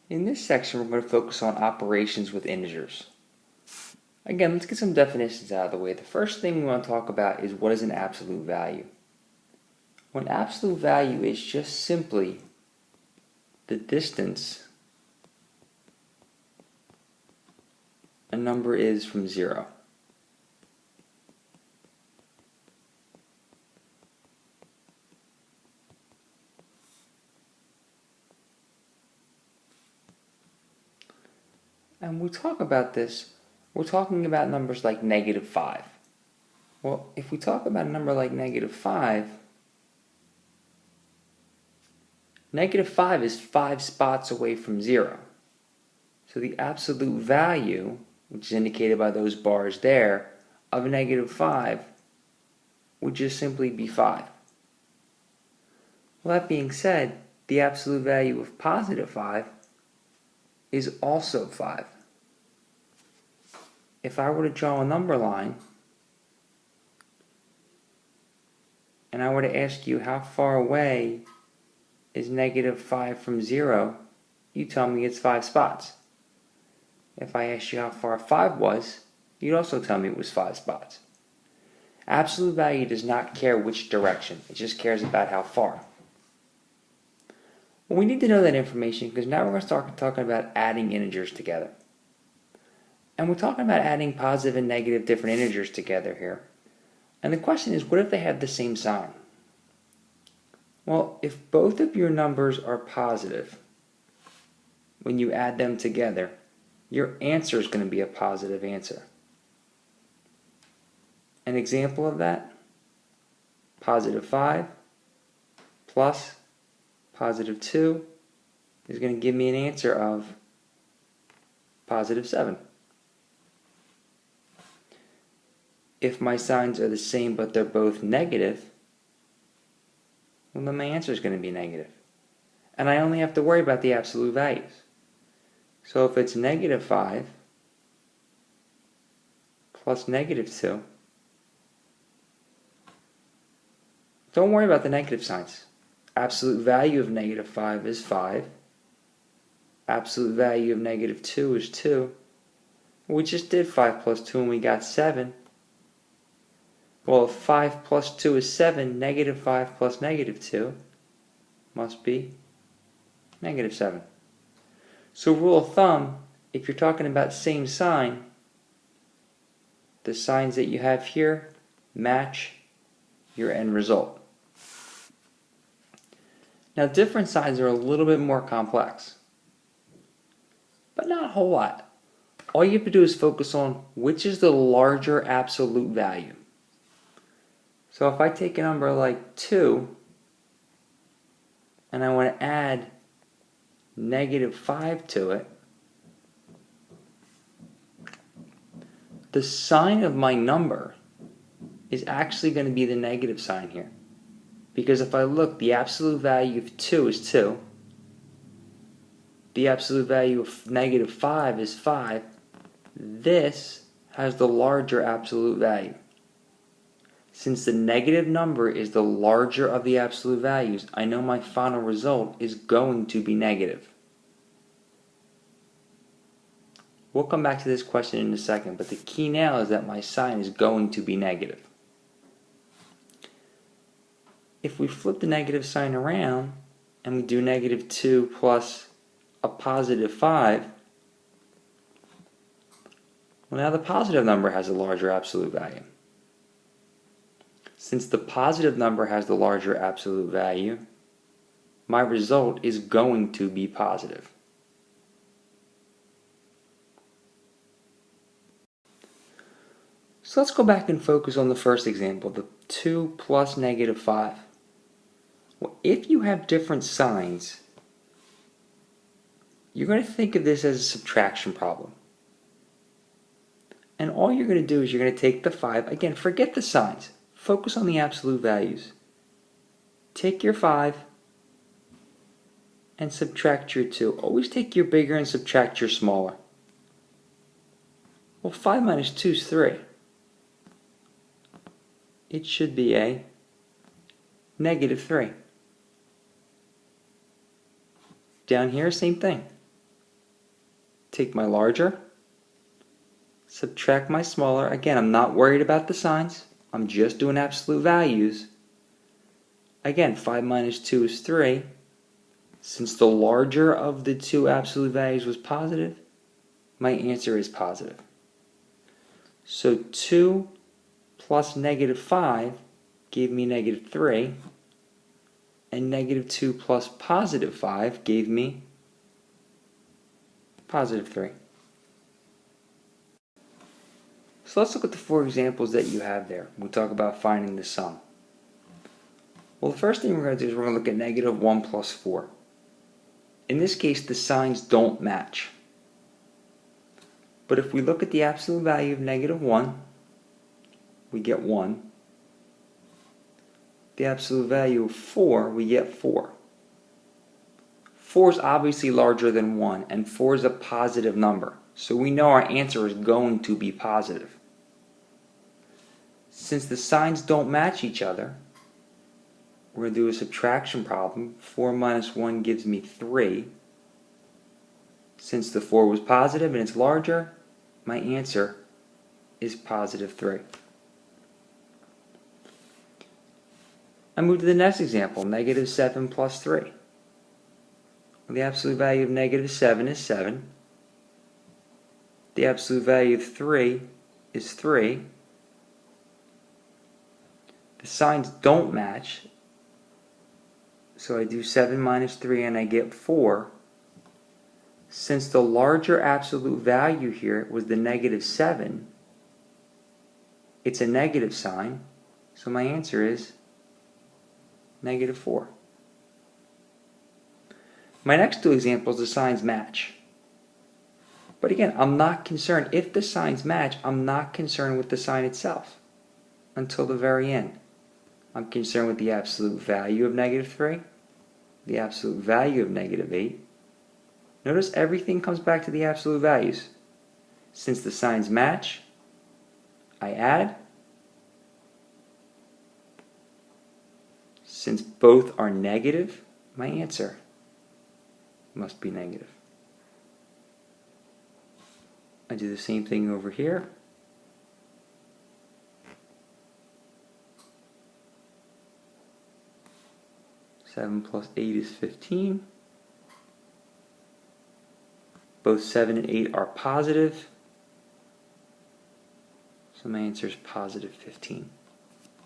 In this section, we're going to focus on operations with integers. Again, let's get some definitions out of the way. The first thing we want to talk about is what is an absolute value. Well, an absolute value is just simply the distance a number is from 0. And when we talk about this, we're talking about numbers like -5. Well, if we talk about a number like -5, -5 is 5 spots away from 0. So the absolute value, which is indicated by those bars there, of -5 would just simply be 5. Well, that being said, the absolute value of +5 is also 5. If I were to draw a number line, and I were to ask you how far away is -5 from 0, you tell me it's 5 spots. If I asked you how far 5 was, you'd also tell me it was 5 spots. Absolute value does not care which direction, it just cares about how far. Well, we need to know that information because now we're going to start talking about adding integers together. And we're talking about adding positive and negative different integers together here. And the question is, what if they have the same sign? Well, if both of your numbers are positive, when you add them together, your answer is going to be a positive answer. An example of that, +5 plus +2 is going to give me an answer of +7. If my signs are the same but they're both negative, well, then my answer is going to be negative. And I only have to worry about the absolute values. So if it's -5 plus -2, don't worry about the negative signs. Absolute value of -5 is 5. Absolute value of -2 is 2. We just did 5 plus 2 and we got 7. Well, if 5 plus 2 is 7, -5 plus -2 must be -7. So rule of thumb, if you're talking about same sign, the signs that you have here match your end result. Now, different signs are a little bit more complex, but not a whole lot. All you have to do is focus on which is the larger absolute value. So if I take a number like 2 and I want to add -5 to it, the sign of my number is actually going to be the negative sign here. Because if I look, the absolute value of 2 is 2. The absolute value of -5 is 5. This has the larger absolute value. Since the negative number is the larger of the absolute values, I know my final result is going to be negative. We'll come back to this question in a second, but the key now is that my sign is going to be negative. If we flip the negative sign around and we do -2 plus a +5, well, now the positive number has a larger absolute value. Since the positive number has the larger absolute value, my result is going to be positive. So let's go back and focus on the first example, the 2 plus -5. Well, if you have different signs, you're going to think of this as a subtraction problem. And all you're going to do is you're going to take the 5, again, forget the signs, focus on the absolute values. Take your 5 and subtract your 2. Always take your bigger and subtract your smaller. Well, 5 minus 2 is 3. It should be a -3. Down here, same thing. take my larger, subtract my smaller. Again, I'm not worried about the signs. I'm just doing absolute values. Again, 5 minus 2 is 3. Since the larger of the two absolute values was positive, my answer is positive. So 2 plus negative 5 gave me negative 3, and negative 2 plus positive 5 gave me positive 3. So let's look at the 4 examples that you have there. We'll talk about finding the sum. Well, the first thing we're going to do is we're going to look at negative 1 plus 4. In this case, the signs don't match. But if we look at the absolute value of negative 1, we get 1. The absolute value of 4, we get 4. 4 is obviously larger than 1, and 4 is a positive number. So we know our answer is going to be positive. Since the signs don't match each other, we're going to do a subtraction problem. 4 minus 1 gives me 3. Since the 4 was positive and it's larger, my answer is positive 3. I move to the next example, negative 7 plus 3. Well, the absolute value of negative 7 is 7. The absolute value of 3 is 3. The signs don't match, so I do 7 minus 3 and I get 4. Since the larger absolute value here was the negative 7, it's a negative sign, so my answer is negative 4. My next two examples, the signs match. But again, I'm not concerned. If the signs match, I'm not concerned with the sign itself until the very end. I'm concerned with the absolute value of negative 3, the absolute value of negative 8. Notice everything comes back to the absolute values. Since the signs match, I add. Since both are negative, my answer must be negative. I do the same thing over here. Seven plus 8 is 15. Both 7 and 8 are positive, so my answer is positive 15.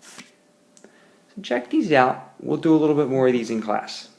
So check these out. We'll do a little bit more of these in class.